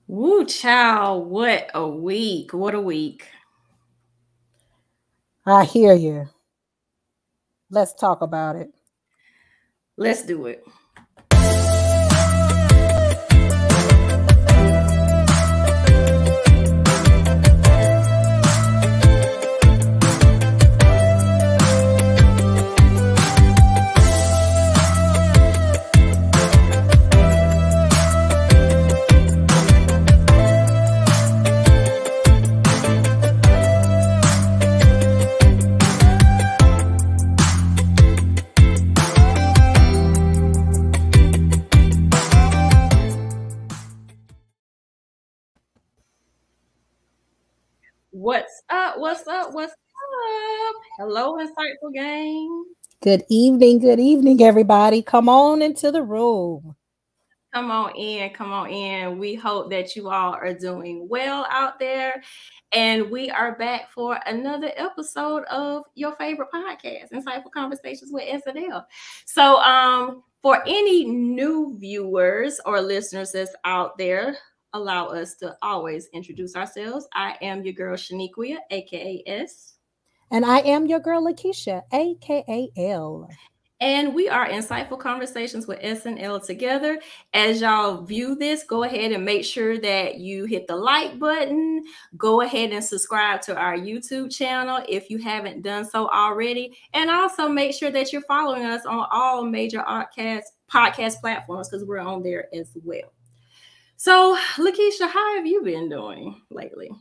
Woo, child. What a week. What a week. I hear you. Let's talk about it. Let's do it. What's up? What's up? What's up? Hello, insightful gang. Good evening, everybody. Come on into the room. Come on in. Come on in. We hope that you all are doing well out there. And we are back for another episode of your favorite podcast, Insightful Conversations with SNL. So, for any new viewers or listeners that's out there, allow us to always introduce ourselves. I am your girl, Shnequia, aka S. And I am your girl, Lakesha, aka L. And we are Insightful Conversations with SNL together. As y'all view this, go ahead and make sure that you hit the like button. Go ahead and subscribe to our YouTube channel if you haven't done so already. And also make sure that you're following us on all major podcast platforms because we're on there as well. So, Lakesha, how have you been doing lately?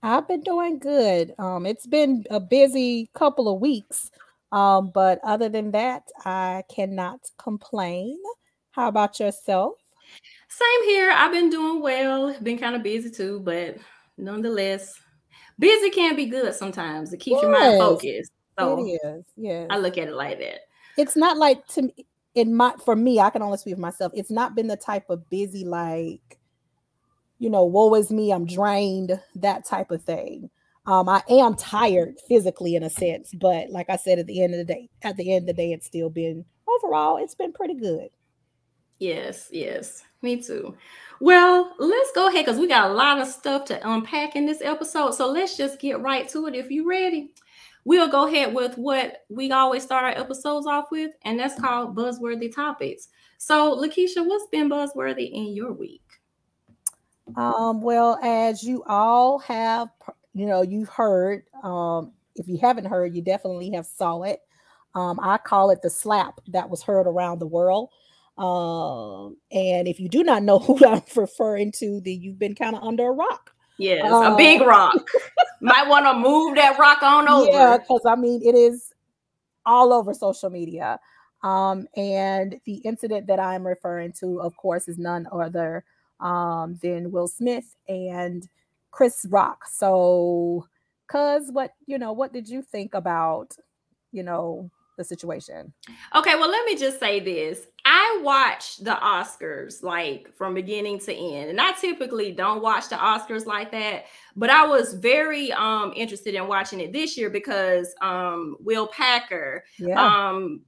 I've been doing good. It's been a busy couple of weeks. But other than that, I cannot complain. How about yourself? Same here. I've been doing well. Been kind of busy too, but nonetheless, busy can be good sometimes. It keeps your mind focused. So it is. Yes. I look at it like that. It's not like for me, I can only speak for myself. It's not been the type of busy like, woe is me, I'm drained, that type of thing. I am tired physically in a sense, but like I said, at the end of the day, it's still been overall, it's been pretty good. Yes, me too. Well, let's go ahead because we got a lot of stuff to unpack in this episode. So let's just get right to it. If you're ready, we'll go ahead with what we always start our episodes off with, and that's called Buzzworthy Topics. So, Lakesha, what's been buzzworthy in your week? Well, as you all have, you've heard, if you haven't heard, you definitely have saw it. I call it the slap that was heard around the world. And if you do not know who I'm referring to, then you've been kind of under a rock. Yes, a big rock. Might want to move that rock on over. Yeah, because it is all over social media. And the incident that I'm referring to, of course, is none other than Will Smith and Chris Rock. So, what did you think about, the situation? Okay, well, let me just say this. I watch the Oscars like from beginning to end, and I typically don't watch the Oscars like that, but I was very interested in watching it this year because Will Packer,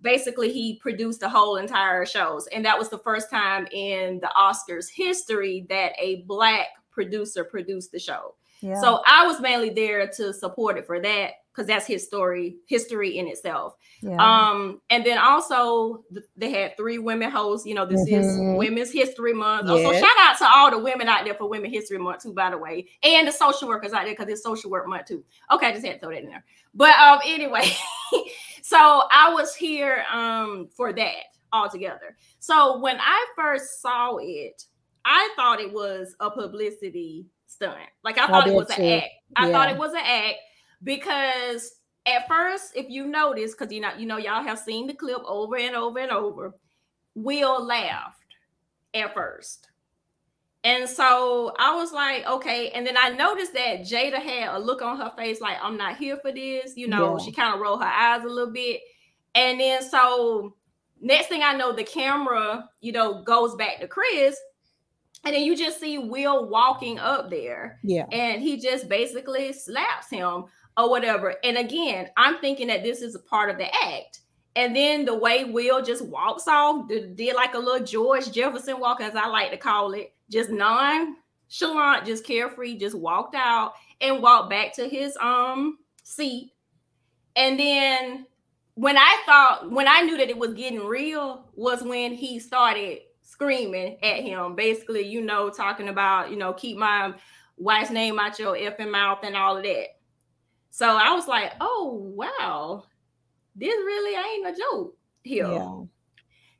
basically he produced the whole entire shows, and that was the first time in the Oscars history that a Black producer produced the show. Yeah. So I was mainly there to support it for that because that's history in itself. Yeah. And then also they had 3 women hosts. This is Women's History Month. Yes. Also, shout out to all the women out there for Women's History Month too, by the way, and the social workers out there because it's Social Work Month too. Okay, I just had to throw that in there. But anyway, so I was here for that altogether. So when I first saw it, I thought it was a publicity stunt. Like I thought it was an act. I thought it was an act because at first, if you notice, because y'all have seen the clip over and over and over, Will laughed at first. And so I was like, okay. And then I noticed that Jada had a look on her face like, I'm not here for this. She kind of rolled her eyes a little bit. And then so next thing I know, the camera, goes back to Chris. And then you just see Will walking up there. Yeah. And he just basically slaps him or whatever. And again, I'm thinking that this is a part of the act. And then the way Will just walks off, did like a little George Jefferson walk, as I like to call it, just Chalant just carefree, just walked out and walked back to his seat. And then when I knew that it was getting real was when he started screaming at him, basically, talking about, keep my wife's name out your effing mouth and all of that. So I was like, oh wow, this really ain't a joke here. Yeah.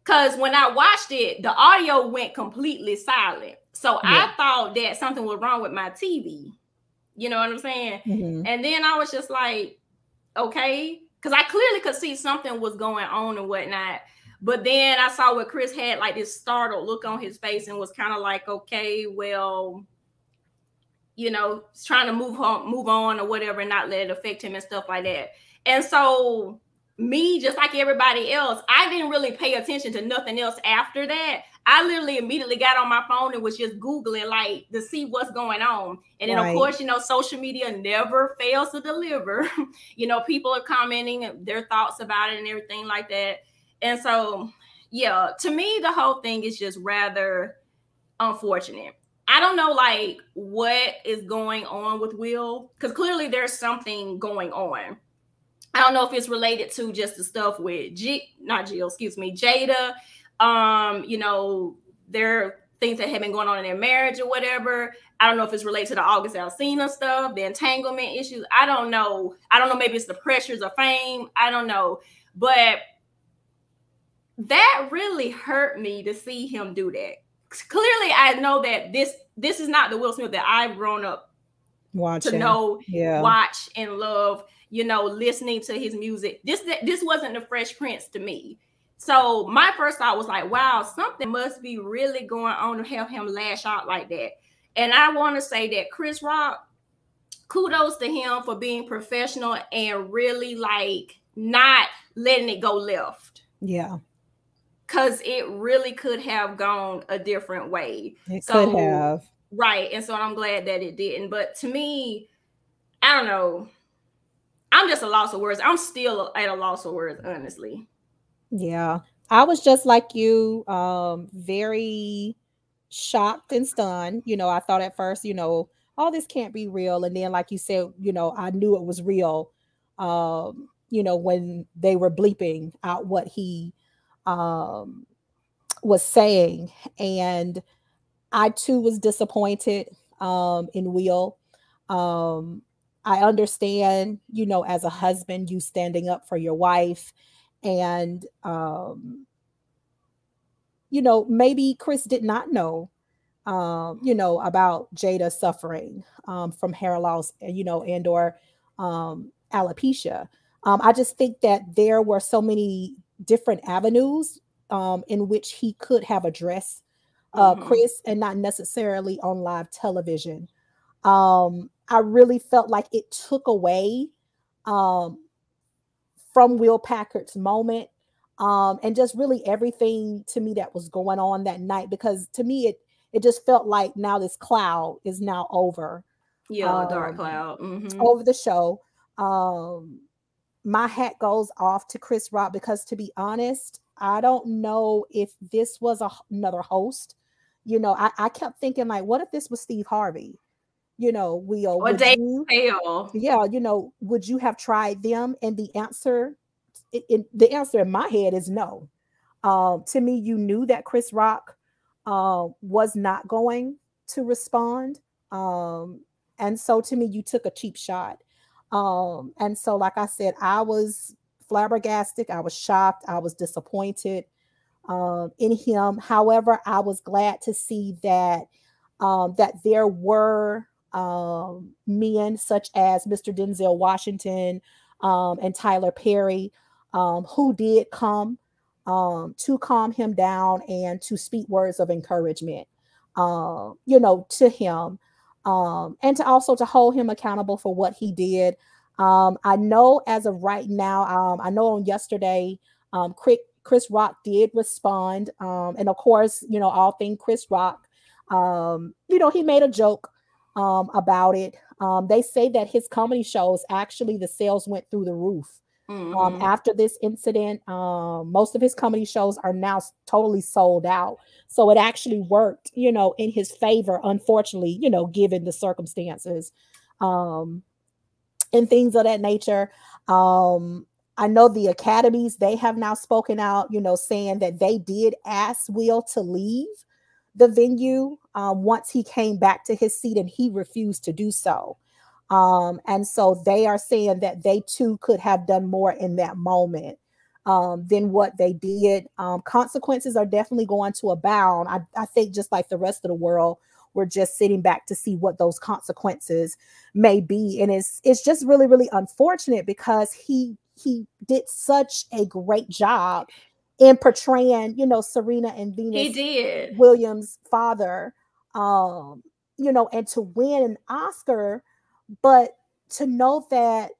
Because when I watched it, the audio went completely silent. So I thought that something was wrong with my TV. You know what I'm saying? Mm-hmm. And then I was just like, okay. Because I clearly could see something was going on and whatnot. But then I saw where Chris had like this startled look on his face and was kind of like, okay, well, trying to move on or whatever and not let it affect him and stuff like that. And so me, just like everybody else, I didn't really pay attention to nothing else after that. I literally immediately got on my phone and was just Googling like to see what's going on. And then of course, social media never fails to deliver. People are commenting their thoughts about it and everything like that. And so, yeah, to me, the whole thing is just rather unfortunate. I don't know like what is going on with Will, because clearly there's something going on. I don't know if it's related to just the stuff with Jada. There are things that have been going on in their marriage or whatever. I don't know if it's related to the August Alsina stuff, the entanglement issues. I don't know. Maybe it's the pressures of fame. I don't know. But that really hurt me to see him do that. Clearly, I know that this is not the Will Smith that I've grown up watching, to know, watch and love. Listening to his music. This wasn't the Fresh Prince to me. So my first thought was like, wow, something must be really going on to have him lash out like that. And I want to say that Chris Rock, kudos to him for being professional and really like not letting it go left. Yeah. Because it really could have gone a different way. It could have. Right. And so I'm glad that it didn't. But to me, I don't know. I'm just a loss of words. I'm still at a loss of words, honestly. Yeah. I was just like you, very shocked and stunned. I thought at first, oh, this can't be real. And then, like you said, I knew it was real, when they were bleeping out what he was saying. And I too was disappointed in Will. I understand, as a husband, you standing up for your wife, and maybe Chris did not know about Jada suffering from hair loss, and or alopecia. I just think that there were so many different avenues in which he could have addressed Chris, and not necessarily on live television. I really felt like it took away from Will Packard's moment, and just really everything to me that was going on that night, because to me it just felt like now this cloud is now over. Yeah, dark cloud over the show. My hat goes off to Chris Rock, because to be honest, I don't know if this was another host. I kept thinking like, what if this was Steve Harvey? Will, or Dave Chappelle. Yeah, would you have tried them? And the answer in my head is no. To me, you knew that Chris Rock was not going to respond. And so to me, you took a cheap shot. And so, like I said, I was flabbergasted. I was shocked. I was disappointed in him. However, I was glad to see that there were men such as Mr. Denzel Washington and Tyler Perry who did come to calm him down and to speak words of encouragement, to him, and to also to hold him accountable for what he did. I know as of right now, I know on yesterday, Chris Rock did respond. And of course, all things Chris Rock, he made a joke about it. They say that his comedy shows, actually the sales went through the roof Mm-hmm. After this incident, most of his comedy shows are now totally sold out. So it actually worked, in his favor, unfortunately, given the circumstances, um, and things of that nature. I know the academies, they have now spoken out, saying that they did ask Will to leave the venue once he came back to his seat, and he refused to do so. And so they are saying that they too could have done more in that moment than what they did. Consequences are definitely going to abound. I think just like the rest of the world, we're just sitting back to see what those consequences may be. And it's just really, really unfortunate because he did such a great job in portraying, Serena and He Venus did. Williams' father, and to win an Oscar, but to know that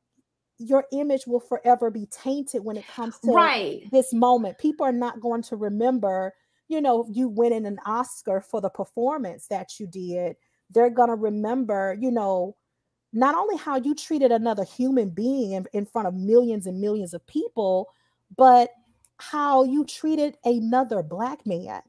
your image will forever be tainted when it comes to Right. this moment. People are not going to remember, you winning an Oscar for the performance that you did. They're going to remember, not only how you treated another human being in front of millions and millions of people, but how you treated another Black man.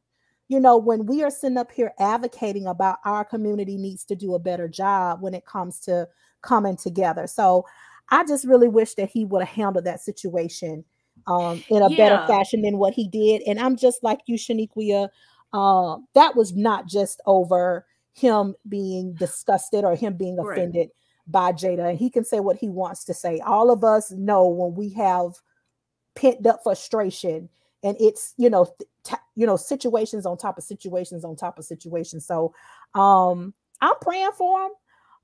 When we are sitting up here advocating about our community needs to do a better job when it comes to coming together. So I just really wish that he would have handled that situation in a better Yeah. fashion than what he did. And I'm just like you, Shnequia. That was not just over him being disgusted or him being Right. offended by Jada. And he can say what he wants to say. All of us know when we have pent up frustration, and it's situations on top of situations on top of situations. So I'm praying for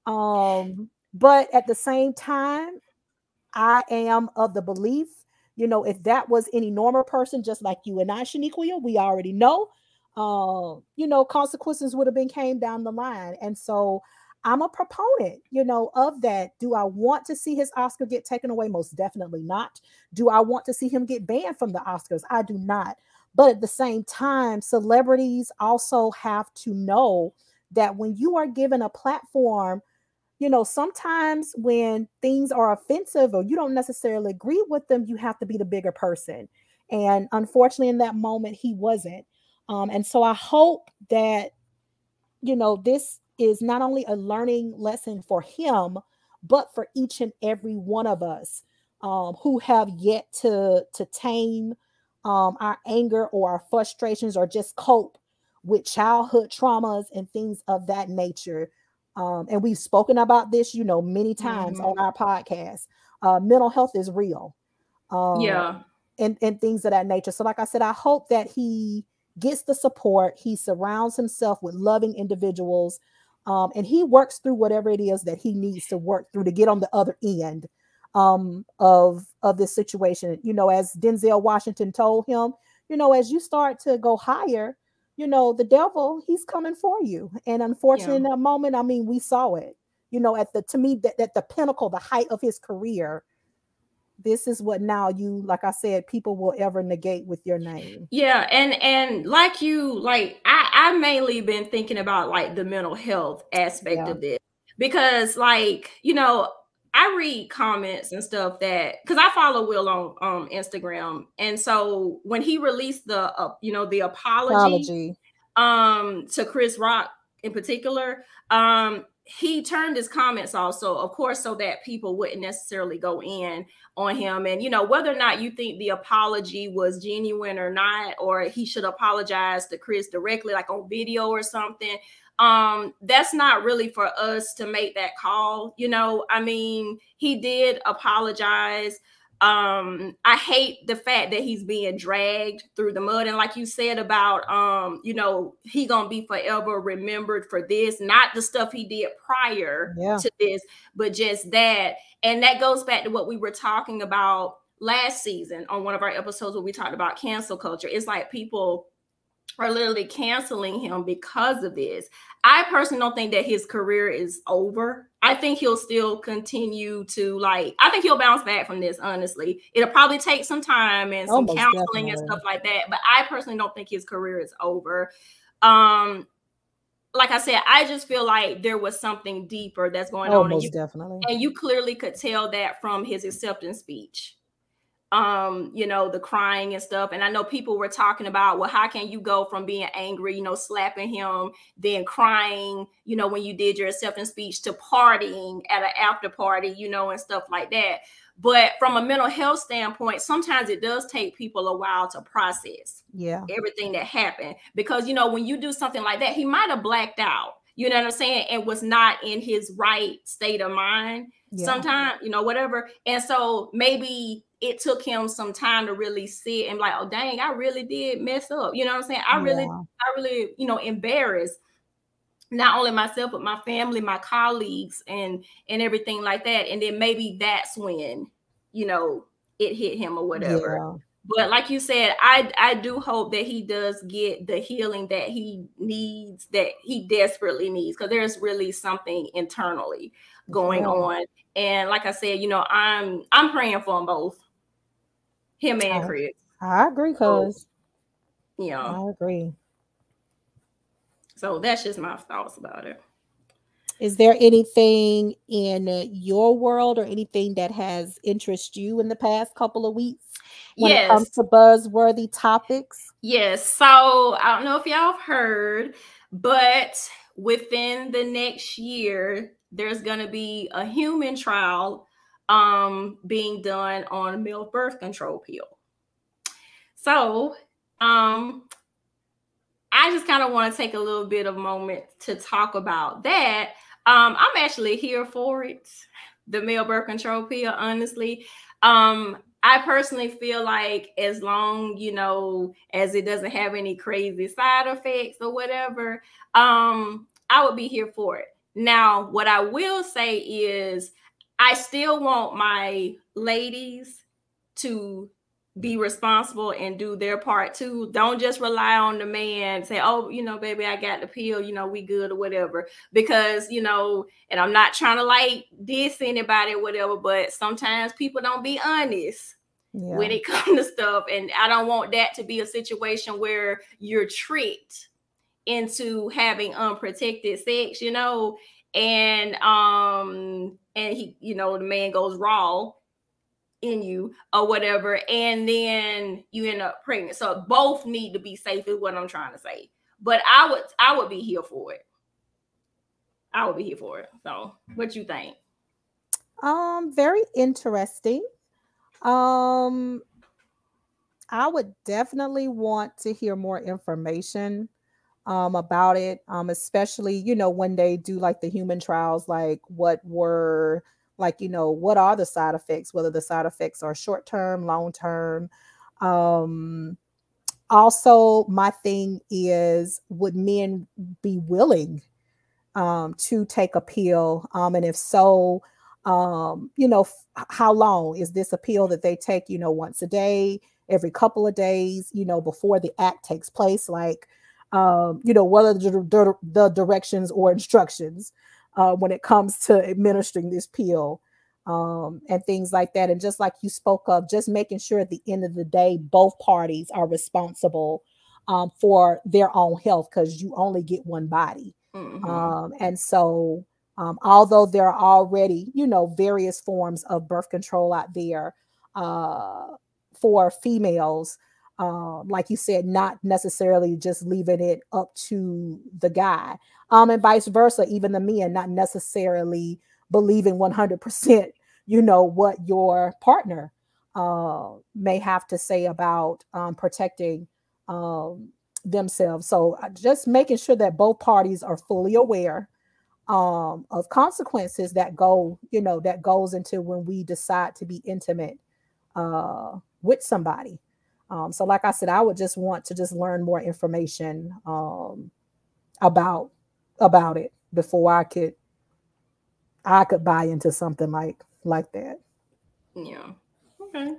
him, but at the same time, I am of the belief, if that was any normal person, just like you and I, Shaniqua, we already know, consequences would have been came down the line. And so I'm a proponent, of that. Do I want to see his Oscar get taken away? Most definitely not. Do I want to see him get banned from the Oscars? I do not. But at the same time, celebrities also have to know that when you are given a platform, sometimes when things are offensive or you don't necessarily agree with them, you have to be the bigger person. And unfortunately, in that moment, he wasn't. And so I hope that, this is not only a learning lesson for him, but for each and every one of us who have yet to tame our anger or our frustrations or just cope with childhood traumas and things of that nature. And we've spoken about this, many times on Mm-hmm. our podcast. Mental health is real, um, Yeah. and things of that nature. So, like I said, I hope that he gets the support, he surrounds himself with loving individuals, and he works through whatever it is that he needs to work through to get on the other end of this situation. As Denzel Washington told him, as you start to go higher, the devil, he's coming for you. And unfortunately, Yeah. in that moment, I mean, we saw it, at the, to me, that at the pinnacle, the height of his career. This is what now you, like I said, people will ever negate with your name. Yeah, and like you, like I mainly been thinking about like the mental health aspect Yeah. of this because like, I read comments and stuff that because I follow Will on Instagram. And so when he released the apology Apology. to Chris Rock in particular, he turned his comments also, of course, so that people wouldn't necessarily go in on him. And whether or not you think the apology was genuine or not, or he should apologize to Chris directly, like on video or something, that's not really for us to make that call. I mean, he did apologize. I hate the fact that he's being dragged through the mud, and like you said about he gonna be forever remembered for this, not the stuff he did prior Yeah. to this, but just that. And that goes back to what we were talking about last season on one of our episodes where we talked about cancel culture. It's like people are literally canceling him because of this. I personally don't think that his career is over. I think he'll still continue to I think he'll bounce back from this, honestly. It'll probably take some time and some Almost counseling and stuff definitely. like that, but I personally don't think his career is over. Um like I said, I just feel like there was something deeper that's going on, Almost definitely. and you clearly could tell that from his acceptance speech. the crying and stuff. And I know people were talking about, well, how can you go from being angry, slapping him, then crying, when you did your acceptance speech, to partying at an after party, and stuff like that. But from a mental health standpoint, sometimes it does take people a while to process everything that happened, because, when you do something like that, he might have blacked out, you know what I'm saying, and was not in his right state of mind sometimes, whatever. And so maybe it took him some time to really sit and like, oh, dang, I really did mess up. You know what I'm saying? I really, embarrassed not only myself, but my family, my colleagues, and everything like that. And then maybe that's when, it hit him or whatever. Yeah. But like you said, I do hope that he does get the healing that he needs, that he desperately needs, because there's really something internally going on. And like I said, I'm praying for them both, him and Chris. I agree, cuz. Yeah. I agree. So that's just my thoughts about it. Is there anything in your world or anything that has interested you in the past couple of weeks when it comes to buzzworthy topics? Yes. So I don't know if y'all have heard, but within the next year, there's going to be a human trial being done on a male birth control pill. So I just kind of want to take a little bit of a moment to talk about that. I'm actually here for it, the male birth control pill, honestly. I personally feel like as long, as it doesn't have any crazy side effects or whatever, I would be here for it. Now, what I will say is I still want my ladies to be responsible and do their part too. Don't just rely on the man, say, oh, baby, I got the pill, we good or whatever. Because, and I'm not trying to like diss anybody or whatever, but sometimes people don't be honest when it comes to stuff. And I don't want that to be a situation where you're tricked into having unprotected sex, and he, the man goes raw in you or whatever, and then you end up pregnant. So both need to be safe is what I'm trying to say. But I would be here for it. I would be here for it. So what you think? Very interesting. I would definitely want to hear more information about it, especially, when they do like the human trials, like what were like, what are the side effects, whether the side effects are short term, long term. Also, my thing is, would men be willing to take a pill? And if so, how long is this a pill that they take, once a day, every couple of days, before the act takes place? Like, what are the directions or instructions when it comes to administering this pill, and things like that. And just like you spoke of, just making sure at the end of the day, both parties are responsible for their own health, because you only get one body. And so, although there are already, various forms of birth control out there for females, like you said, not necessarily just leaving it up to the guy, and vice versa, even the men not necessarily believing 100%, what your partner may have to say about protecting themselves. So just making sure that both parties are fully aware of consequences that goes into when we decide to be intimate with somebody. So like I said, I would just want to just learn more information about it before I could buy into something like that. Yeah. Okay.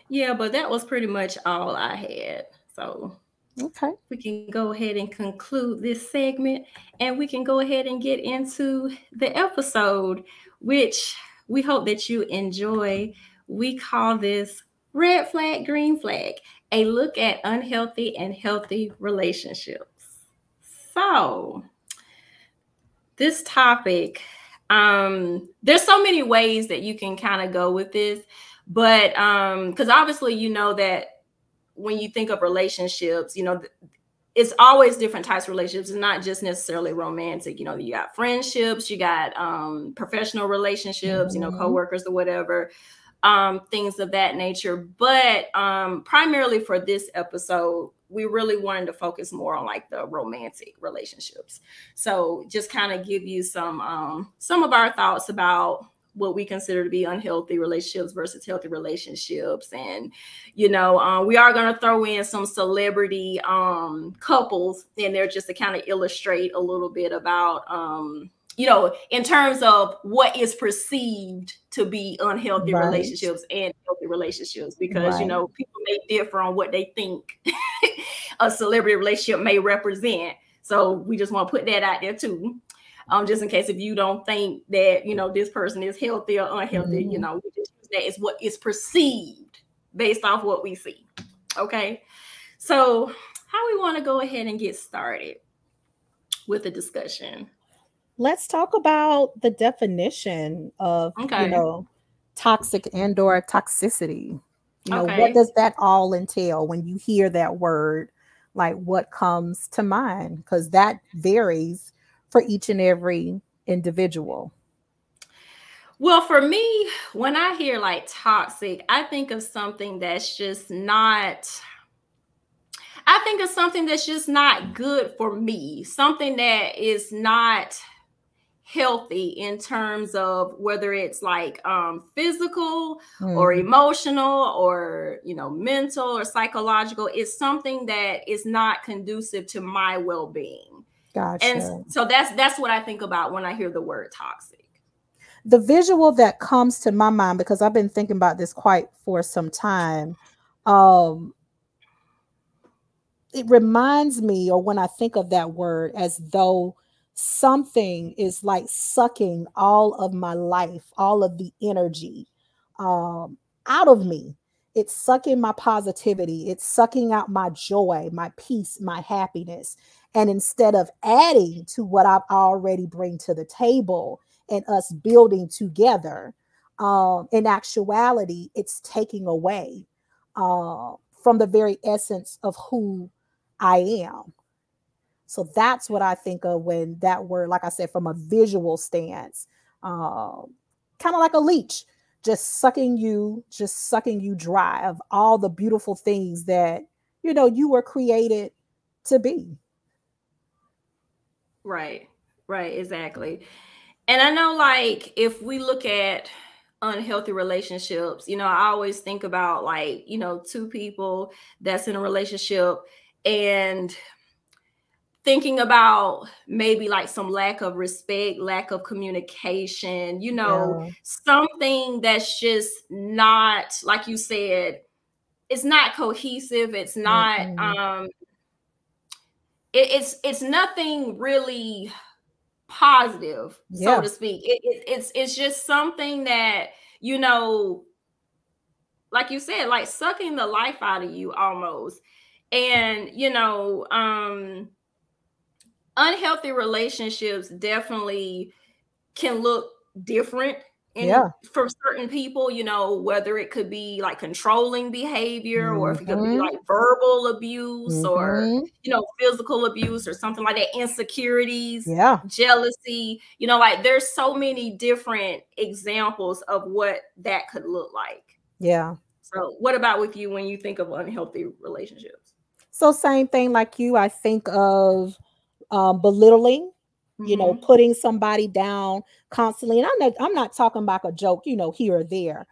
Yeah, but that was pretty much all I had. So okay, we can go ahead and conclude this segment, and we can go ahead and get into the episode, which we hope that you enjoy. We call this Red Flag, Green Flag, a look at unhealthy and healthy relationships. So this topic, there's so many ways that you can kind of go with this, But because obviously, you know, that when you think of relationships, you know, it's always different types of relationships. It's not just necessarily romantic. You know, you got friendships, you got professional relationships, you know, coworkers or whatever, things of that nature. But primarily for this episode, we really wanted to focus more on like the romantic relationships. So just kind of give you some of our thoughts about what we consider to be unhealthy relationships versus healthy relationships. And, you know, we are going to throw in some celebrity couples in there just to kind of illustrate a little bit about, you know, in terms of what is perceived to be unhealthy relationships and healthy relationships, because, you know, people may differ on what they think a celebrity relationship may represent. So we just want to put that out there too. Just in case if you don't think that, you know, this person is healthy or unhealthy, you know, we just use that as what is perceived based off what we see. Okay. So how we want to go ahead and get started with the discussion? Let's talk about the definition of, you know, toxic and or toxicity. You know, what does that all entail when you hear that word? Like, what comes to mind? Because that varies for each and every individual. Well, for me, when I hear like toxic, I think of something that's just not, I think of something that's just not good for me, something that is not healthy in terms of whether it's like physical or emotional or, you know, mental or psychological. It's something that is not conducive to my well-being. Gotcha. And so that's what I think about when I hear the word toxic. The visual that comes to my mind, because I've been thinking about this quite for some time, it reminds me, or when I think of that word, as though something is like sucking all of my life, all of the energy out of me. It's sucking my positivity. It's sucking out my joy, my peace, my happiness. And instead of adding to what I've already bring to the table and us building together, in actuality, it's taking away from the very essence of who I am. So that's what I think of when that word, like I said, from a visual stance, kind of like a leech, just sucking you dry of all the beautiful things that, you know, you were created to be. Right, exactly. And I know, like, if we look at unhealthy relationships, you know, I always think about like, you know, two people that's in a relationship and thinking about maybe like some lack of respect, lack of communication, you know, something that's just not, like you said, it's not cohesive. It's not, it's nothing really positive, so to speak. It's just something that, you know, like you said, like sucking the life out of you almost. And, you know, unhealthy relationships definitely can look different for certain people, you know, whether it could be like controlling behavior or if it could be like verbal abuse or, you know, physical abuse or something like that, insecurities, jealousy, you know, like there's so many different examples of what that could look like. So what about with you when you think of unhealthy relationships? So same thing like you, I think of belittling, you know, putting somebody down constantly. And I'm not talking about a joke, you know, here or there.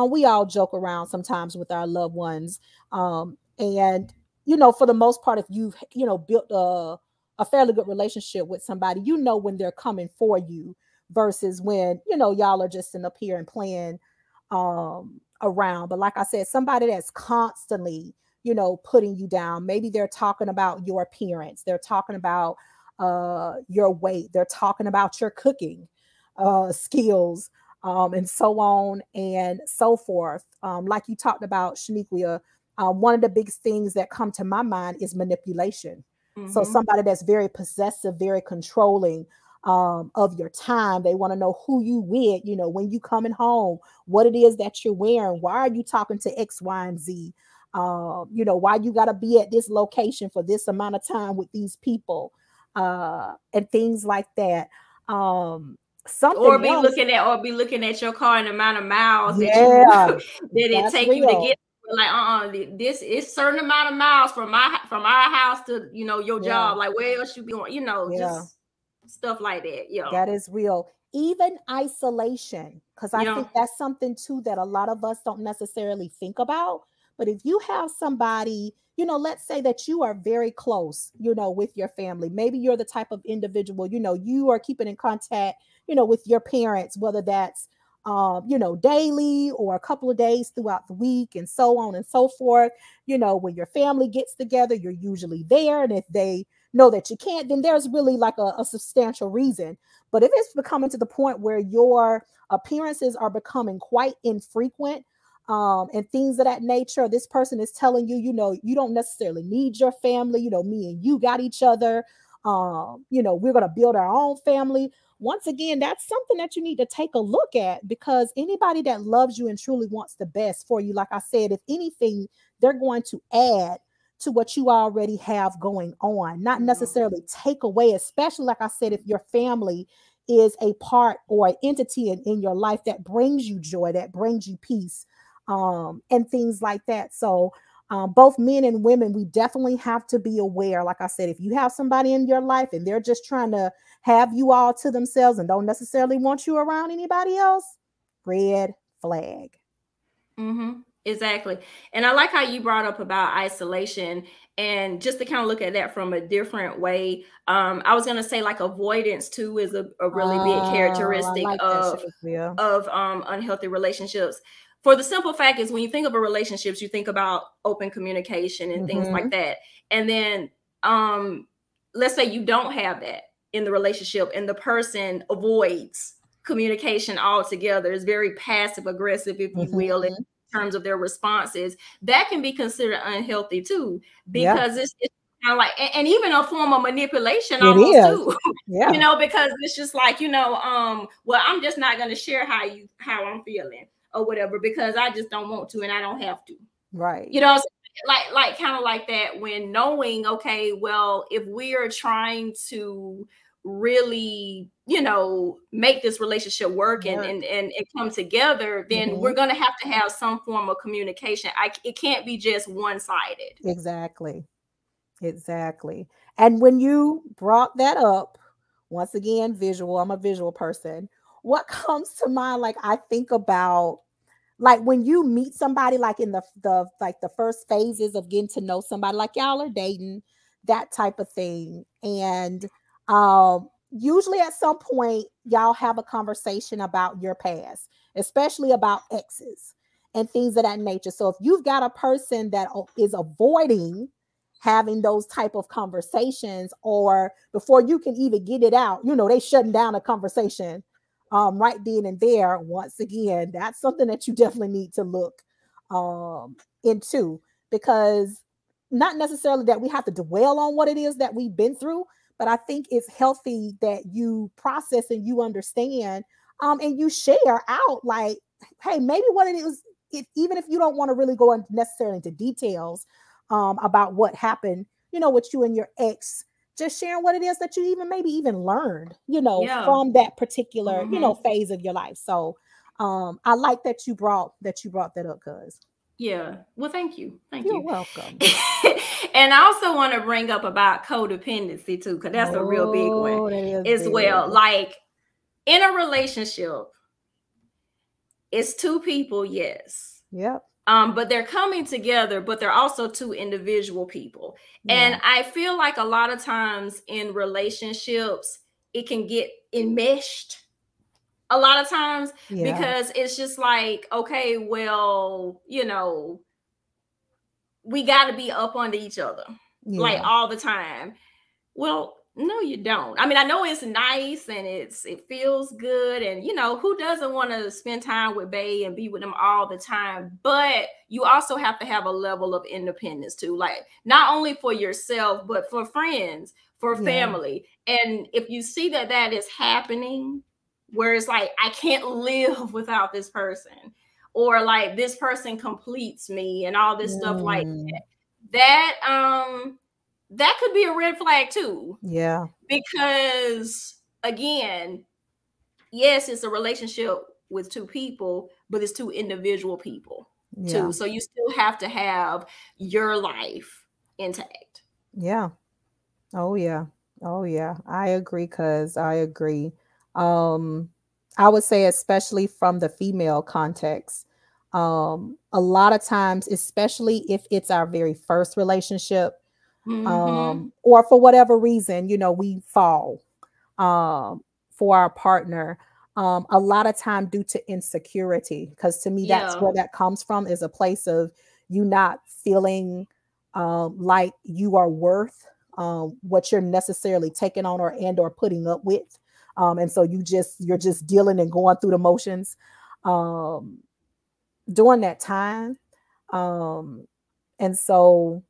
We all joke around sometimes with our loved ones. And, you know, for the most part, if you've, you know, built a fairly good relationship with somebody, you know, when they're coming for you versus when, you know, y'all are just sitting up here and playing around. But like I said, somebody that's constantly, you know, putting you down. Maybe they're talking about your appearance. They're talking about your weight. They're talking about your cooking skills, and so on and so forth. Like you talked about, Shnequia, one of the big things that come to my mind is manipulation. So somebody that's very possessive, very controlling, of your time. They want to know who you with, you know, when you coming home, what it is that you're wearing, why are you talking to X, Y, and Z, you know, why you got to be at this location for this amount of time with these people, and things like that. Something else, or be looking at your car and the amount of miles that you yeah, that it that's take you to real. get, like this is certain amount of miles from our house to, you know, your Yeah, job. Like, where else you be going, you know, yeah, just stuff like that. Yeah. that is real. Even isolation, because I Yeah. think that's something too that a lot of us don't necessarily think about. But if you have somebody, you know, let's say that you are very close, you know, with your family, maybe you're the type of individual, you know, you are keeping in contact, you know, with your parents, whether that's, you know, daily or a couple of days throughout the week and so on and so forth. You know, when your family gets together, you're usually there. And if they know that you can't, then there's really like a substantial reason. But if it's becoming to the point where your appearances are becoming quite infrequent, and things of that nature, this person is telling you, you know, you don't necessarily need your family. You know, me and you got each other. You know, we're going to build our own family. Once again, that's something that you need to take a look at, because anybody that loves you and truly wants the best for you, like I said, if anything, they're going to add to what you already have going on, not necessarily take away, especially like I said, if your family is a part or an entity in your life that brings you joy, that brings you peace, and things like that. So, both men and women, we definitely have to be aware. Like I said, if you have somebody in your life and they're just trying to have you all to themselves and don't necessarily want you around anybody else, red flag. Exactly. And I like how you brought up about isolation, and just to kind of look at that from a different way. I was gonna say, like, avoidance too is a really big Oh, I characteristic like that, Shnequia. of unhealthy relationships. For the simple fact is, when you think of a relationships, you think about open communication and things like Mm-hmm. that. And then um let's say you don't have that in the relationship, and the person avoids communication altogether, is very passive aggressive, if you will, Mm-hmm. terms of their responses. That can be considered unhealthy too, Yeah, because it's kind of like, and even a form of manipulation it almost is. too. You Yeah, know, because it's just like, you know, well, I'm just not going to share how I'm feeling or whatever, because I just don't want to and I don't have to. right. You know, like kind of like that, when knowing, okay, well, if we are trying to really, you know, make this relationship work and Work. and come together, then Mm-hmm. we're going to have some form of communication. It can't be just one-sided. Exactly. Exactly. And when you brought that up, once again, visual, I'm a visual person. What comes to mind, like I think about, like when you meet somebody, like in the like the first phases of getting to know somebody, like y'all are dating, that type of thing. And usually at some point y'all have a conversation about your past, especially about exes and things of that nature. So if you've got a person that is avoiding having those type of conversations, or before you can even get it out, you know, they shutting down a conversation, right then and there. Once again, that's something that you definitely need to look into, because not necessarily that we have to dwell on what it is that we've been through, but I think it's healthy that you process and you understand, and you share out, like, hey, maybe what it is, even if you don't want to really go necessarily into details, about what happened, you know, with you and your ex, just sharing what it is that you even maybe even learned, you know, Yeah. from that particular, you know, Hmm. phase of your life. So I like that you brought that up, cuz. Yeah. Well, thank you. Thank You're you. welcome. And I also want to bring up about codependency too, because that's a real big one Oh, that is as big. well. Like, in a relationship, it's two people, yes. Yep. But they're coming together, but they're also two individual people. And Yeah. I feel like a lot of times in relationships, it can get enmeshed a lot of times, Yeah. because it's just like, okay, well, you know, we got to be up under each other like Yeah. all the time. Well, no, you don't. I mean, I know it's nice and it feels good, and you know, who doesn't want to spend time with Bay and be with them all the time? But you also have to have a level of independence too, like not only for yourself, but for friends, for Yeah. family. And if you see that that is happening, where it's like, I can't live without this person, or like this person completes me and all this stuff like Mm, that, that could be a red flag too. yeah. Because again, yes, it's a relationship with two people, but it's two individual people too. Yeah. So you still have to have your life intact. Yeah. Oh yeah. Oh yeah. I agree, cuz I agree. Um I would say especially from the female context. A lot of times, especially if it's our very first relationship, Mm-hmm. or for whatever reason, we fall for our partner. A lot of time due to insecurity, because to me that's Yeah. where that comes from, is a place of you not feeling like you are worth what you're necessarily taking on or putting up with. And so you're just dealing and going through the motions um, during that time. Um, and so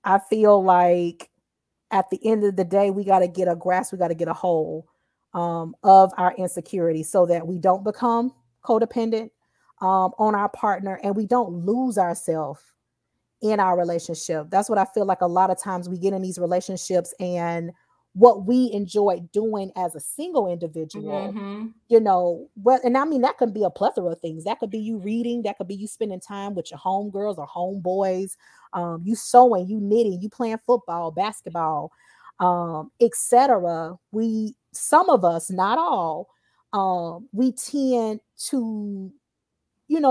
I feel like at the end of the day, we got to get a grasp, we got to get a hold of our insecurity, so that we don't become codependent on our partner, and we don't lose ourselves in our relationship. That's what I feel like a lot of times we get in these relationships, and what we enjoy doing as a single individual, Mm-hmm. well, and I mean, that could be a plethora of things. That could be you reading, that could be you spending time with your homegirls or homeboys, you sewing, you knitting, you playing football, basketball, etc. Some of us, not all, we tend to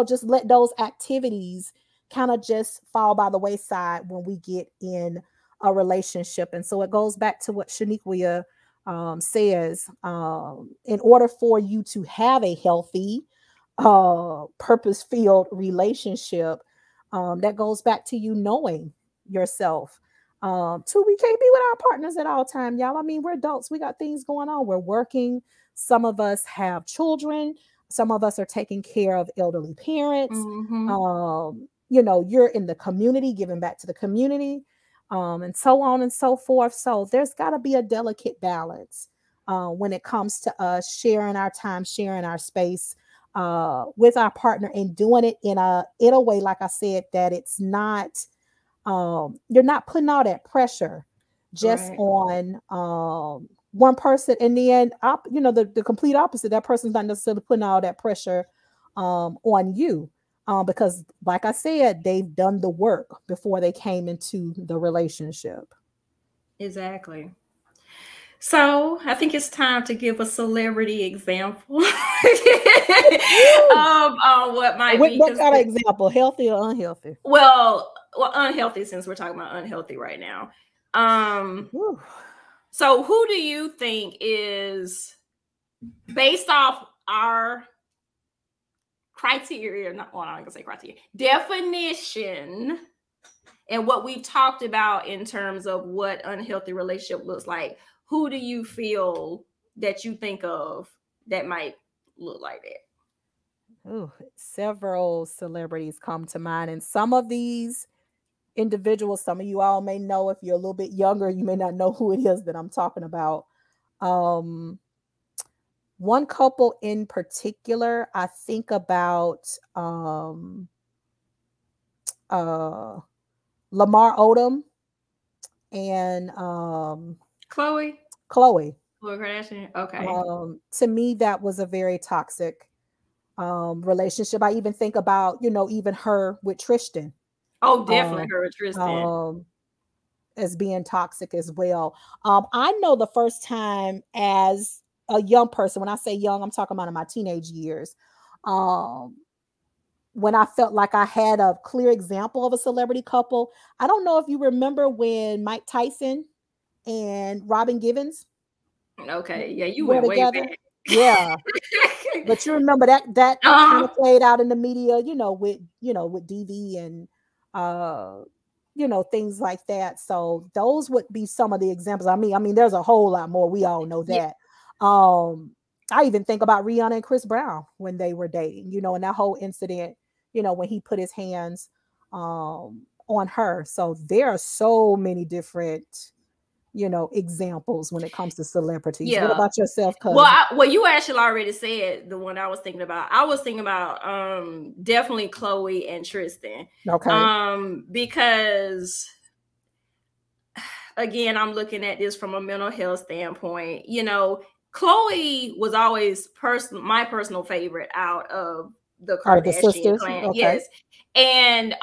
just let those activities kind of just fall by the wayside when we get in a relationship. And so it goes back to what Shnequia says. In order for you to have a healthy, purpose filled relationship, that goes back to you knowing yourself. Two, we can't be with our partners at all time, y'all. I mean, we're adults, we got things going on, we're working. Some of us have children, some of us are taking care of elderly parents. Mm-hmm. You're in the community, giving back to the community, and so on and so forth. So there's got to be a delicate balance when it comes to us sharing our time, sharing our space with our partner, and doing it in a way, like I said, that it's not you're not putting all that pressure just Right. on one person, and then the complete opposite, that person's not necessarily putting all that pressure on you, because like I said, they've done the work before they came into the relationship. Exactly. So I think it's time to give a celebrity example of Woo! what might What, be what kind of considered, example, healthy or unhealthy? well, unhealthy, since we're talking about unhealthy right now. Um, Woo. so who do you think is, based off our criteria, not, well, I'm not gonna say criteria, definition, and what we've talked about in terms of what unhealthy relationship looks like, who do you feel that you think of that might look like that? Ooh, several celebrities come to mind, and some of these individuals, some of you all may know. If you're a little bit younger, you may not know who it is that I'm talking about. Um, One couple in particular, I think about uh, Lamar Odom and Chloe? Chloe. Chloe Kardashian? Okay. To me, that was a very toxic relationship. I even think about, even her with Tristan. Oh, definitely Um, her and Tristan. um, as being toxic as well. I know the first time as a young person, when I say young, I'm talking about in my teenage years, um, when I felt like I had a clear example of a celebrity couple. I don't know if you remember when Mike Tyson and Robin Givens Okay. Yeah, you were went way together. back. Yeah, but you remember that kind uh, of played out in the media, with DV and uh things like that. So those would be some of the examples. I mean, there's a whole lot more. We all know yeah, that. Um, I even think about Rihanna and Chris Brown when they were dating, and that whole incident, when he put his hands on her. So there are so many different examples when it comes to celebrities. What Yeah. about yourself, Well, cousin? well, you actually already said the one I was thinking about. I was thinking about definitely Chloe and Tristan. Okay. Because again, I'm looking at this from a mental health standpoint. Chloe was always my personal favorite out of the Oh, the Kardashian sisters. clan. Okay. Yes. And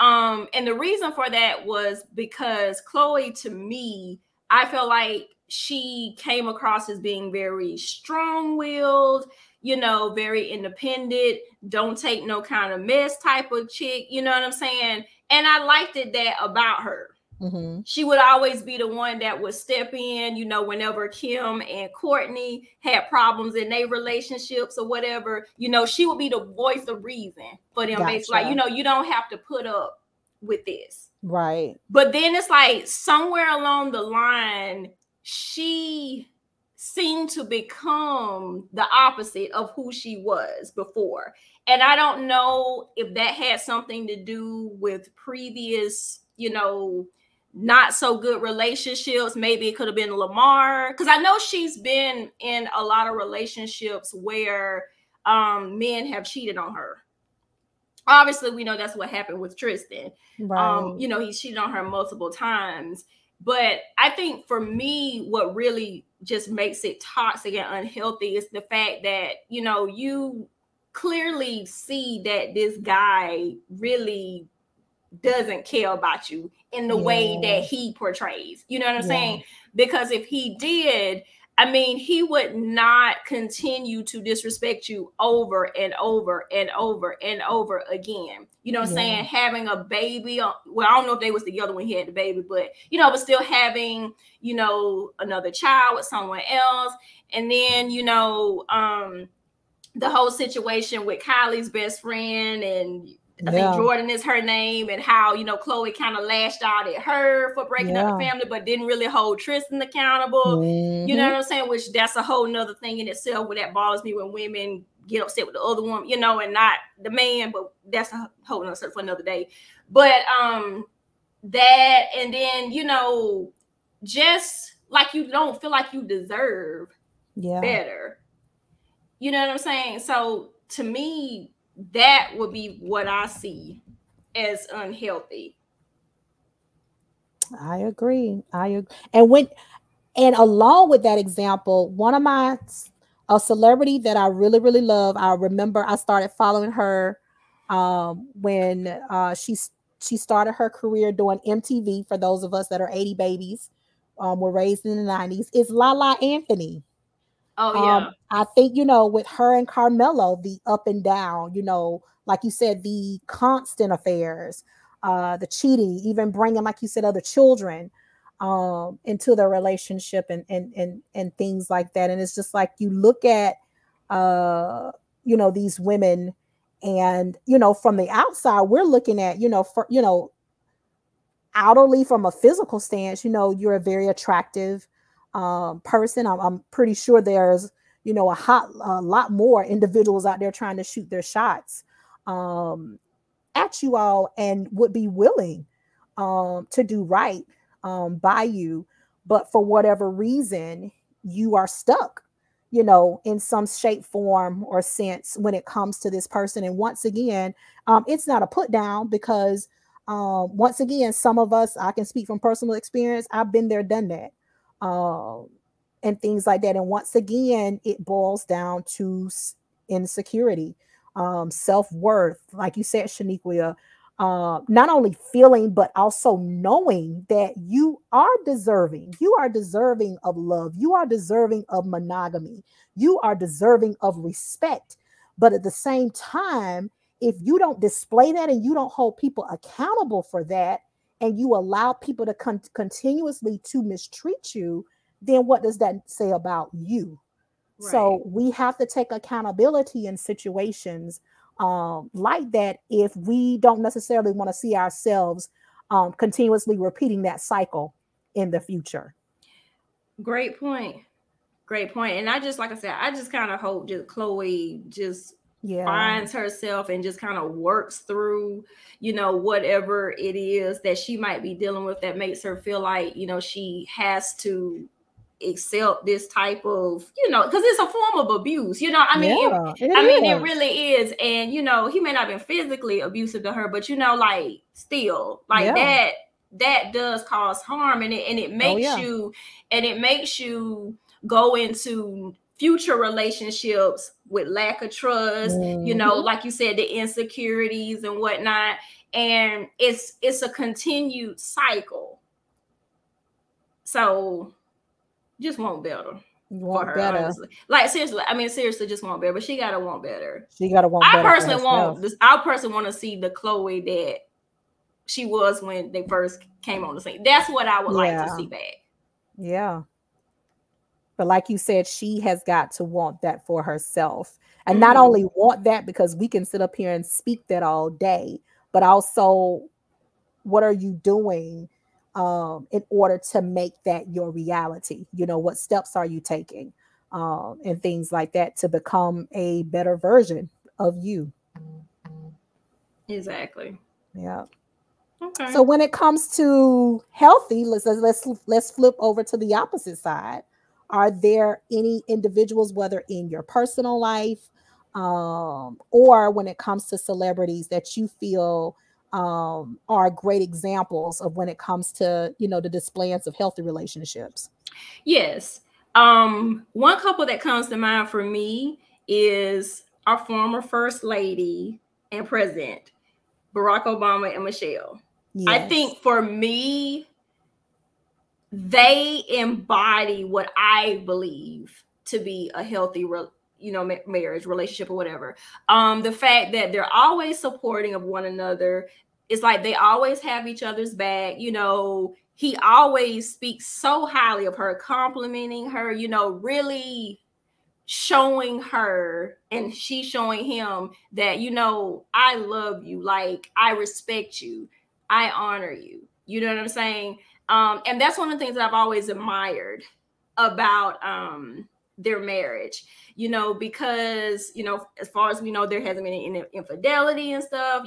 the reason for that was because Chloe, to me, I feel like she came across as being very strong-willed, very independent, don't take no kind of mess type of chick, you know what I'm saying? And I liked that about her. Mm-hmm. She would always be the one that would step in, whenever Kim and Courtney had problems in their relationships or whatever, she would be the voice of reason for them. Basically, Gotcha. like, you don't have to put up with this. Right. But then it's like somewhere along the line, she seemed to become the opposite of who she was before. And I don't know if that had something to do with previous, not so good relationships. Maybe it could have been Lamar, because I know she's been in a lot of relationships where men have cheated on her. Obviously, we know that's what happened with Tristan. Right. He cheated on her multiple times. But I think for me, what really just makes it toxic and unhealthy is the fact that, you clearly see that this guy really doesn't care about you in the way that he portrays. You know what I'm saying? Because if he did, I mean, he would not continue to disrespect you over and over and over and over again. You know what I'm saying? Having a baby. Well, I don't know if they was together when he had the baby, but, but still having, another child with someone else. And then, the whole situation with Kylie's best friend, and I think Jordan is her name, and how, Chloe kind of lashed out at her for breaking up the family, but didn't really hold Tristan accountable. Mm-hmm. You know what I'm saying? Which that's a whole nother thing in itself, where that bothers me when women get upset with the other woman, and not the man, but that's a whole nother stuff for another day. But that, and then, just like you don't feel like you deserve better. You know what I'm saying? So to me, that would be what I see as unhealthy. I agree. And along with that example, one of a celebrity that I really, really love, I remember I started following her when she started her career doing MTV. For those of us that are 80 babies, were raised in the 90s, is Lala Anthony. Oh, yeah. I think, with her and Carmelo, the up and down, like you said, the constant affairs, the cheating, even bringing, like you said, other children into their relationship and things like that. And it's just like, you look at, these women, and, from the outside, we're looking at, outwardly from a physical stance, you're a very attractive person. I'm pretty sure there's, a lot more individuals out there trying to shoot their shots at you all, and would be willing to do right by you. But for whatever reason, you are stuck, in some shape, form, or sense when it comes to this person. And once again, it's not a put down, because once again, some of us, I can speak from personal experience, I've been there, done that, and things like that. And once again, it boils down to insecurity, self-worth, like you said, Shnequia, not only feeling, but also knowing that you are deserving of love, you are deserving of monogamy, you are deserving of respect. But at the same time, if you don't display that, and you don't hold people accountable for that, and you allow people to continuously to mistreat you, then what does that say about you? Right. So we have to take accountability in situations like that, if we don't necessarily want to see ourselves continuously repeating that cycle in the future. Great point. And I just, like I said, I just kind of hope just Chloe just Yeah. finds herself and just kind of works through, whatever it is that she might be dealing with that makes her feel like, she has to accept this type of, because it's a form of abuse, I mean, Yeah, it it is. really is. And, he may not have been physically abusive to her, but, like, still, like, Yeah. that does cause harm. And it Oh, makes yeah. you, go into future relationships with lack of trust, Mhm. like you said, the insecurities and whatnot. And it's a continued cycle. So just want better You for want her, better. honestly. Like, seriously, just want better. But she gotta want better. She got to want I better for personally want herself. this. I personally want to see the Chloe that she was when they first came on the scene. That's what I would like to Yeah. see back. Yeah. But like you said, she has got to want that for herself. And not Mm-hmm. only want that because we can sit up here and speak that all day, but also what are you doing in order to make that your reality? What steps are you taking? And things like that to become a better version of you. Exactly. Yeah. Okay. So when it comes to healthy, let's flip over to the opposite side. Are there any individuals, whether in your personal life, or when it comes to celebrities, that you feel are great examples of when it comes to the displays of healthy relationships? Yes. One couple that comes to mind for me is our former first lady and president, Barack Obama and Michelle. I Yes. think for me, they embody what I believe to be a healthy, marriage, relationship, or whatever. The fact that they're always supporting of one another. It's like they always have each other's back. He always speaks so highly of her, complimenting her. Really showing her and she showing him that, I love you, like, I respect you, I honor you. You know what I'm saying? And that's one of the things that I've always admired about their marriage, because, as far as we know, there hasn't been any infidelity and stuff,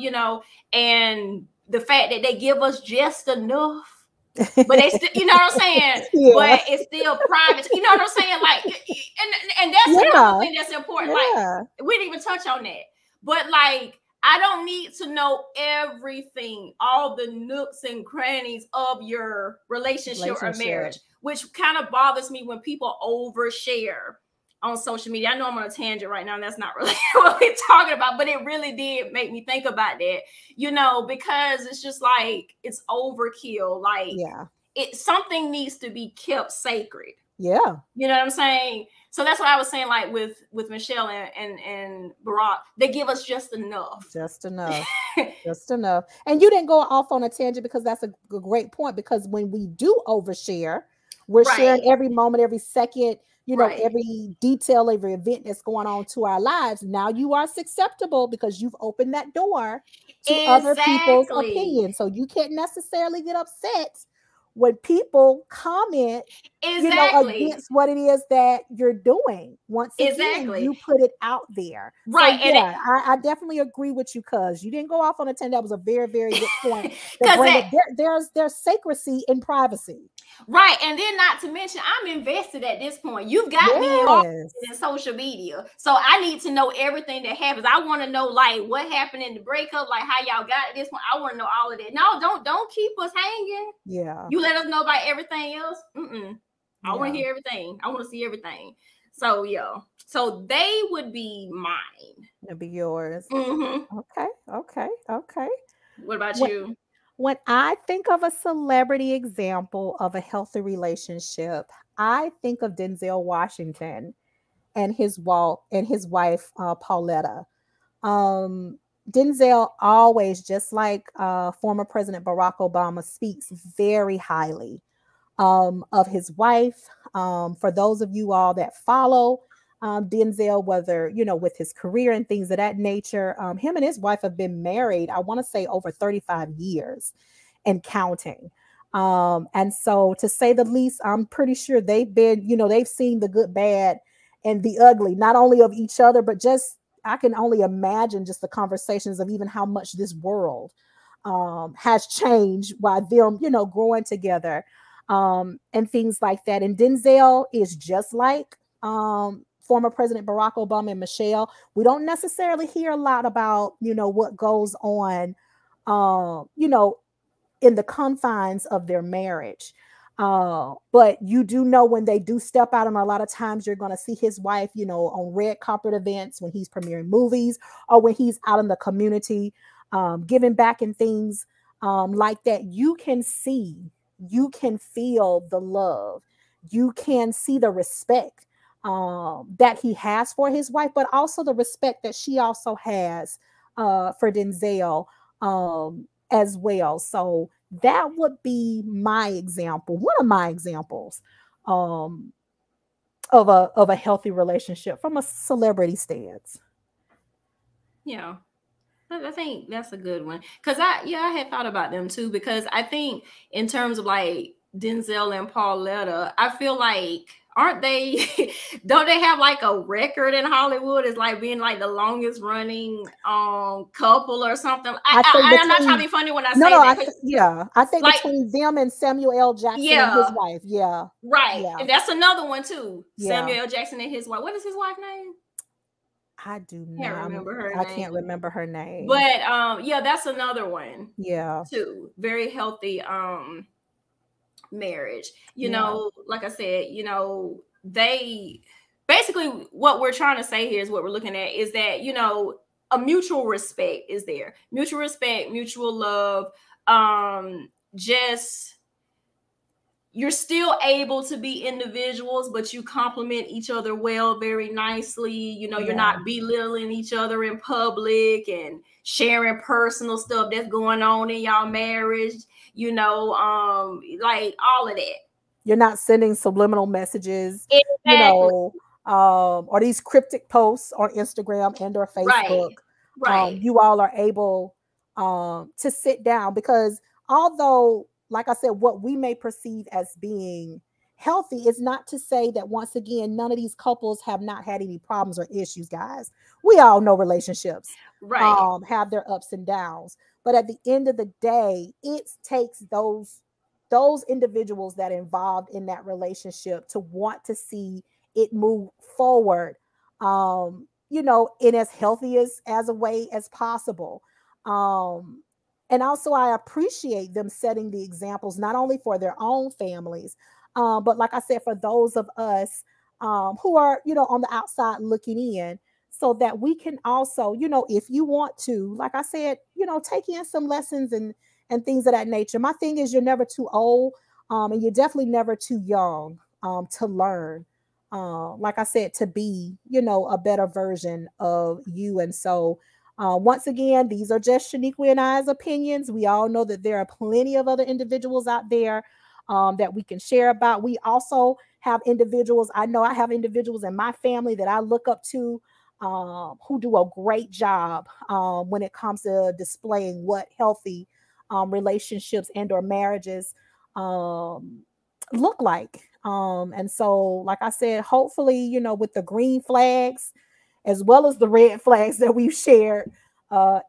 and the fact that they give us just enough, but they still, you know what I'm saying? Yeah. But it's still private. You know what I'm saying? Like, and that's another Yeah. thing that's important. Like, Yeah. we didn't even touch on that. But like, I don't need to know everything, all the nooks and crannies of your relationship or Relationship. marriage, which kind of bothers me when people overshare on social media. I know I'm on a tangent right now, and that's not really what we're talking about, but it really did make me think about that, because it's just like it's overkill. Like, Yeah. something needs to be kept sacred. Yeah. You know what I'm saying? So that's what I was saying. Like with Michelle and Barack, they give us just enough. Just enough. Just enough. And you didn't go off on a tangent because that's a great point. Because when we do overshare, we're sharing Right. every moment, every second, Right. every detail, every event that's going on to our lives. Now you are susceptible because you've opened that door to other people's Exactly. opinions. So you can't necessarily get upset when people comment, Exactly. against what it is that you're doing. Once again, Exactly. you put it out there. Right. So And yeah, I definitely agree with you, cuz you didn't go off on a 10. That was a very, very good point. To because bring it there's sacrecy in privacy. right. And then not to mention, I'm invested at this point. You've got me involved Yes. in social media. So I need to know everything that happens. I want to know like what happened in the breakup, like how y'all got at this point. I want to know all of that. No, don't keep us hanging. Yeah. You let us know about everything else. I want to Yeah. hear everything. I want to see everything. So yeah. So they would be mine. It'll be yours. Mm-hmm. Okay. Okay. Okay. What about When you? when I think of a celebrity example of a healthy relationship, I think of Denzel Washington and his wife Pauletta. Um, Denzel always, just like former President Barack Obama, speaks very highly of his wife. For those of you all that follow Denzel, whether with his career and things of that nature, him and his wife have been married, I want to say, over 35 years and counting. And so, to say the least, I'm pretty sure they've seen the good, bad, and the ugly, not only of each other, but just I can only imagine just the conversations of even how much this world has changed while them, growing together, and things like that. And Denzel is just like former President Barack Obama and Michelle. We don't necessarily hear a lot about, what goes on, in the confines of their marriage. But you do know when they do step out, and a lot of times you're going to see his wife, on red carpet events when he's premiering movies or when he's out in the community, giving back and things like that. You can feel the love, you can see the respect that he has for his wife, but also the respect that she also has for Denzel as well. So that would be my example, one of my examples um, of a healthy relationship from a celebrity stance. Yeah. I think that's a good one. Cause I had thought about them too, because I think in terms of like Denzel and Pauletta, I feel like, aren't they, don't they have like a record in Hollywood as like being like the longest running couple or something? I'm not trying to be funny when I say that. I think like, between them and Samuel L. Jackson and his wife. Yeah. Right. Yeah. And that's another one too. Yeah. Samuel L. Jackson and his wife. What is his wife's name? I do not Can't remember her I name. can't remember her name. But yeah, that's another one. Yeah. Too. Very healthy marriage. You know, like I said, they basically, what we're trying to say here is, what we're looking at is that, a mutual respect is there. Mutual respect, mutual love, just, you're still able to be individuals, but you complement each other well, very nicely. You're not belittling each other in public and sharing personal stuff that's going on in y'all marriage, like all of that. You're not sending subliminal messages, exactly. Or these cryptic posts on Instagram and or Facebook. Right. You all are able to sit down, because although, like I said, what we may perceive as being healthy is not to say that, once again, none of these couples have not had any problems or issues, guys. We all know relationships have their ups and downs. But at the end of the day, it takes those individuals that are involved in that relationship to want to see it move forward, in as healthy as a way as possible. And also, I appreciate them setting the examples, not only for their own families, but like I said, for those of us who are, on the outside looking in, so that we can also, if you want to, like I said, take in some lessons and things of that nature. My thing is, you're never too old, and you're definitely never too young to learn. Like I said, to be, a better version of you. And so, once again, these are just Shnequia and I's opinions. We all know that there are plenty of other individuals out there that we can share about. We also have individuals. I know I have individuals in my family that I look up to, who do a great job when it comes to displaying what healthy relationships and or marriages look like. And so, like I said, hopefully, with the green flags as well as the red flags that we've shared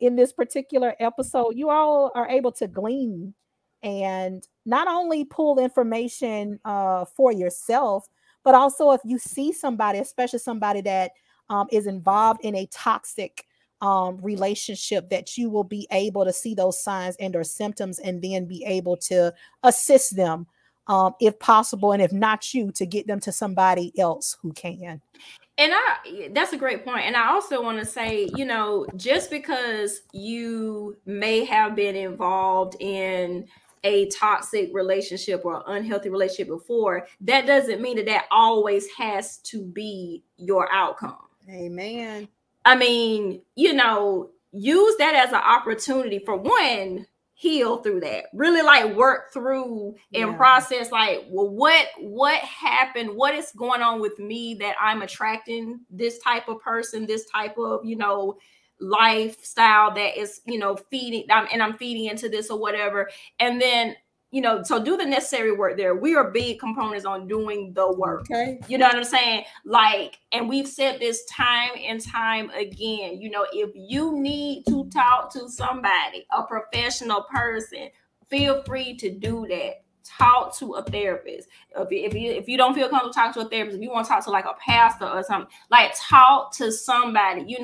in this particular episode, you all are able to glean and not only pull information for yourself, but also if you see somebody, especially somebody that is involved in a toxic relationship, that you will be able to see those signs and or symptoms, and then be able to assist them if possible, and if not you, to get them to somebody else who can. And that's a great point. And I also want to say, just because you may have been involved in a toxic relationship or unhealthy relationship before, that doesn't mean that always has to be your outcome. Amen. I mean, use that as an opportunity for, one, heal through that, really like work through and process, like, well, what happened, what is going on with me that I'm attracting this type of person, this type of lifestyle that is feeding, and I'm feeding into this or whatever. And then so do the necessary work there. We are big components on doing the work. Okay. You know what I'm saying? Like, and we've said this time and time again, if you need to talk to somebody, a professional person, feel free to do that. Talk to a therapist. If you don't feel comfortable talking to a therapist, if you want to talk to like a pastor or something, like talk to somebody,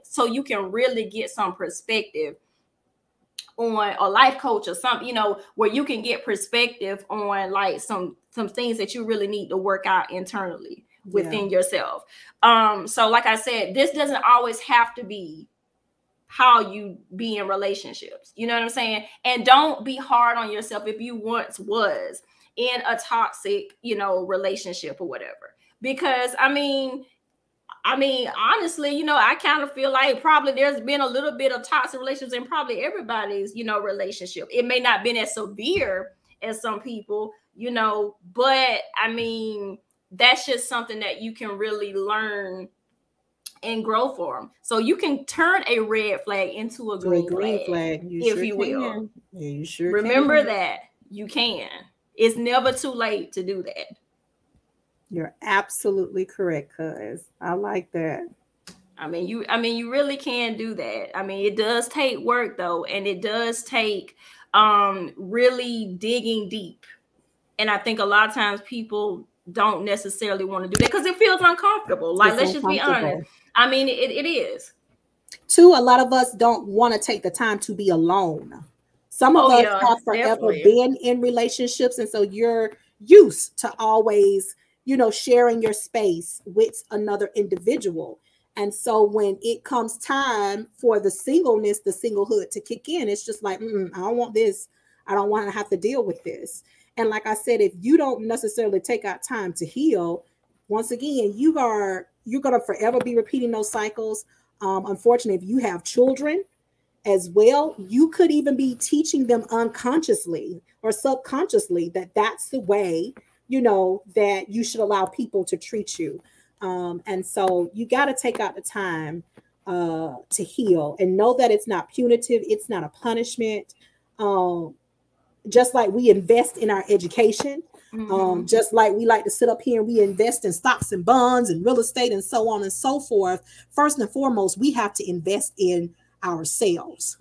so you can really get some perspective on a life coach or something, where you can get perspective on like some things that you really need to work out internally within yourself. So like I said, this doesn't always have to be how you be in relationships. You know what I'm saying? And don't be hard on yourself if you once was in a toxic, relationship or whatever. Because I mean, honestly, I kind of feel like probably there's been a little bit of toxic relationships in probably everybody's, relationship. It may not have been as severe as some people, but I mean, that's just something that you can really learn and grow from. So you can turn a red flag into a green flag, if you will. Yeah, you sure remember that you can. It's never too late to do that. You're absolutely correct, cuz. I like that. I mean, you really can do that. I mean, it does take work though, and it does take really digging deep. And I think a lot of times people don't necessarily want to do that because it feels uncomfortable. Like, let's just be honest. I mean, it is. Too, a lot of us don't want to take the time to be alone. Some of us have forever been in relationships, and so you're used to always, sharing your space with another individual. And so when it comes time for the singleness, the singlehood to kick in, it's just like, I don't want this. I don't want to have to deal with this. And like I said, if you don't necessarily take out time to heal, once again, you're going to forever be repeating those cycles. Unfortunately, if you have children as well, you could even be teaching them unconsciously or subconsciously that that's the way, that you should allow people to treat you. And so you got to take out the time to heal and know that it's not punitive. It's not a punishment. Just like we invest in our education, just like we like to sit up here and we invest in stocks and bonds and real estate and so on and so forth. First and foremost, we have to invest in ourselves.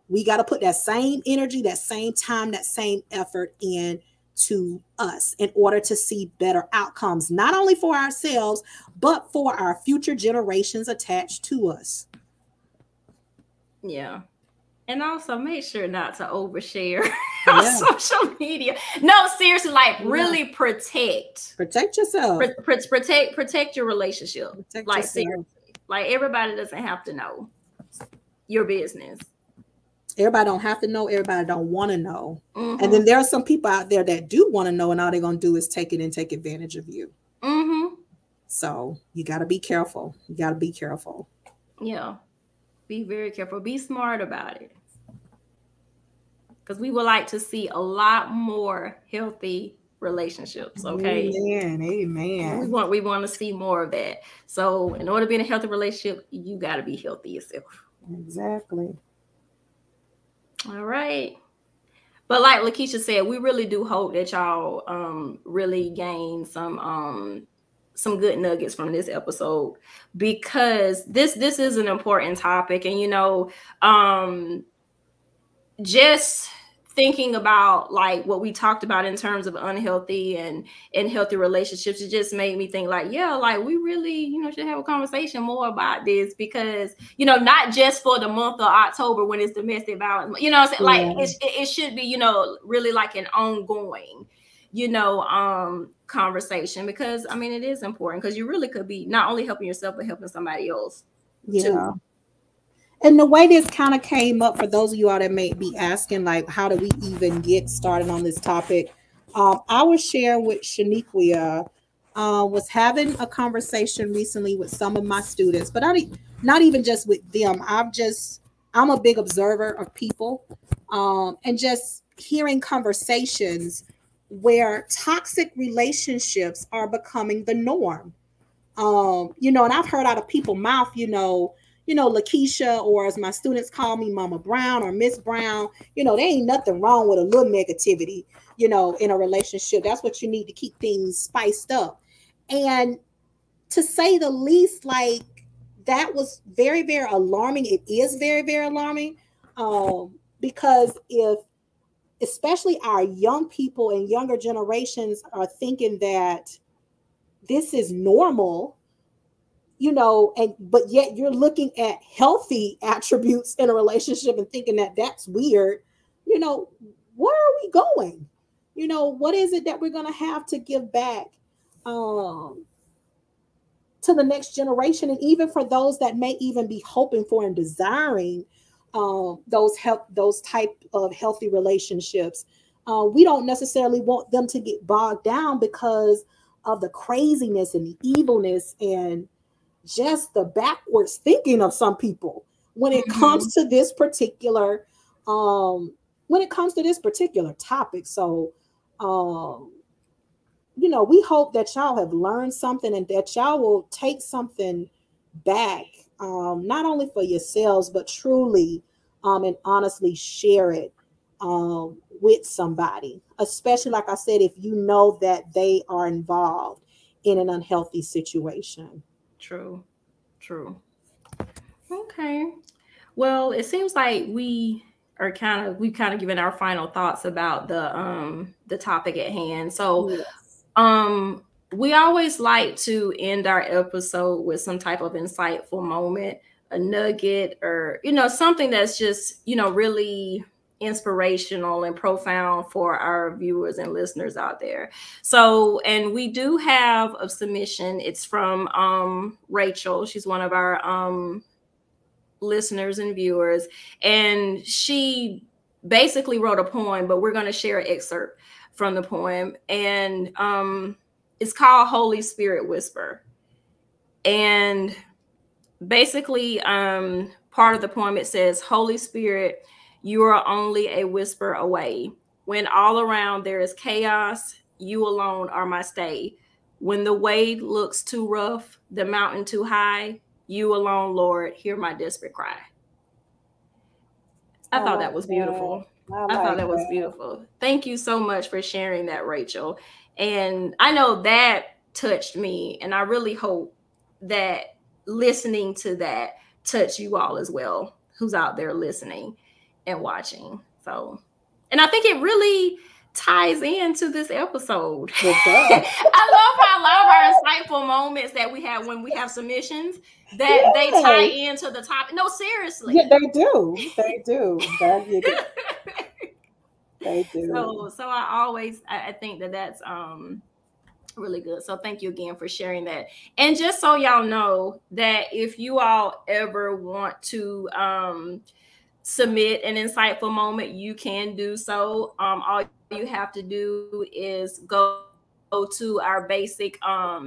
We got to put that same energy, that same time, that same effort in to us in order to see better outcomes, not only for ourselves, but for our future generations attached to us. Yeah. And also make sure not to overshare on social media. No, seriously, like really protect yourself. Protect your relationship. Protect like yourself. Seriously. Like everybody doesn't have to know your business. Everybody don't have to know. Everybody don't want to know. And then there are some people out there that do want to know, and all they're going to do is take it and take advantage of you. So you got to be careful. You got to be careful. Yeah. Be very careful. Be smart about it. Because we would like to see a lot more healthy relationships. Okay. Amen. We want to see more of that. So in order to be in a healthy relationship, you got to be healthy yourself. Exactly. All right. But like Lakesha said, we really do hope that y'all really gain some good nuggets from this episode, because this is an important topic. And just thinking about like what we talked about in terms of unhealthy and healthy relationships, it just made me think like, like we really, should have a conversation more about this, because, not just for the month of October when it's domestic violence, like it should be, really like an ongoing, conversation, because I mean, it is important, because you really could be not only helping yourself, but helping somebody else too. And the way this kind of came up, for those of you all that may be asking, like, how do we even get started on this topic? I was sharing with Shnequia, was having a conversation recently with some of my students, but not even just with them. I'm a big observer of people, and just hearing conversations where toxic relationships are becoming the norm. And I've heard out of people's mouth, Lakeisha, or as my students call me, Mama Brown or Miss Brown. There ain't nothing wrong with a little negativity, in a relationship. That's what you need to keep things spiced up. And to say the least, like, that was very, very alarming. It is very, very alarming, because if, especially our young people and younger generations, are thinking that this is normal, but yet you're looking at healthy attributes in a relationship and thinking that that's weird, where are we going? What is it that we're going to have to give back, to the next generation? And even for those that may even be hoping for and desiring, those type of healthy relationships, we don't necessarily want them to get bogged down because of the craziness and the evilness and just the backwards thinking of some people when it comes to this particular topic. So we hope that y'all have learned something and that y'all will take something back, not only for yourselves, but truly, and honestly share it, with somebody, especially, like I said, if you know that they are involved in an unhealthy situation. True. Okay. Well, it seems like we've kind of given our final thoughts about the topic at hand. So Yes. we always like to end our episode with some type of insightful moment, a nugget, or something that's just really inspirational and profound for our viewers and listeners out there. So, and we do have a submission. It's from Rachel. She's one of our listeners and viewers, and she basically wrote a poem, but we're going to share an excerpt from the poem. And it's called Holy Spirit Whisper. And basically, part of the poem, it says, Holy Spirit, you are only a whisper away. When all around there is chaos, you alone are my stay. When the way looks too rough, the mountain too high, you alone, Lord, hear my desperate cry. I I thought like that was that. beautiful. I I thought like that was that. beautiful. Thank you so much for sharing that, Rachel. And I know that touched me, and I really hope that listening to that touched you all as well, who's out there listening and watching. So, and I think it really ties into this episode. It does. I love our insightful moments that we have when we have submissions, that they tie Yes. into the topic. No, Yeah, seriously. they do. They do. They do. So I think that that's really good. So thank you again for sharing that. And just so y'all know that if you all ever want to submit an insightful moment, you can do so. All you have to do is go to our basic our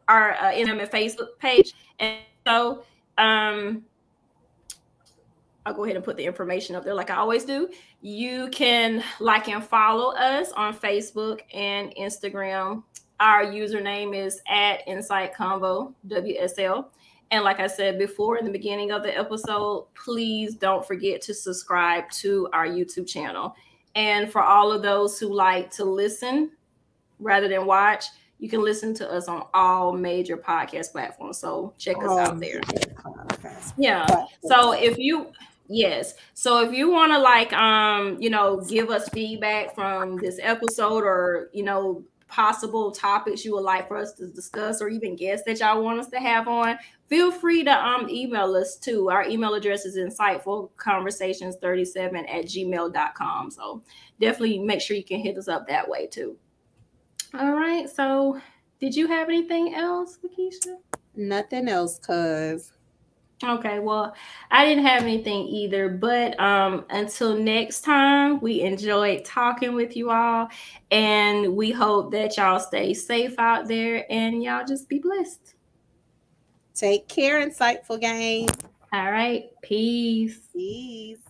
Instagram and Facebook page, and so I'll go ahead and put the information up there like I always do. You can like and follow us on Facebook and Instagram. Our username is at Insight Convo WSL. And like I said before in the beginning of the episode, please don't forget to subscribe to our YouTube channel. And for all of those who like to listen rather than watch, you can listen to us on all major podcast platforms. So check us out there. Yeah. So if you yes. So if you want to like give us feedback from this episode, or possible topics you would like for us to discuss, or even guests that y'all want us to have on, feel free to email us too. Our email address is insightfulconversations37@gmail.com. So definitely make sure you can hit us up that way too. All right. So did you have anything else, Lakeisha? Nothing else, cuz. Okay, well, I didn't have anything either, but until next time, we enjoyed talking with you all, and we hope that y'all stay safe out there and y'all just be blessed. Take care, insightful gang. All right, peace. Peace.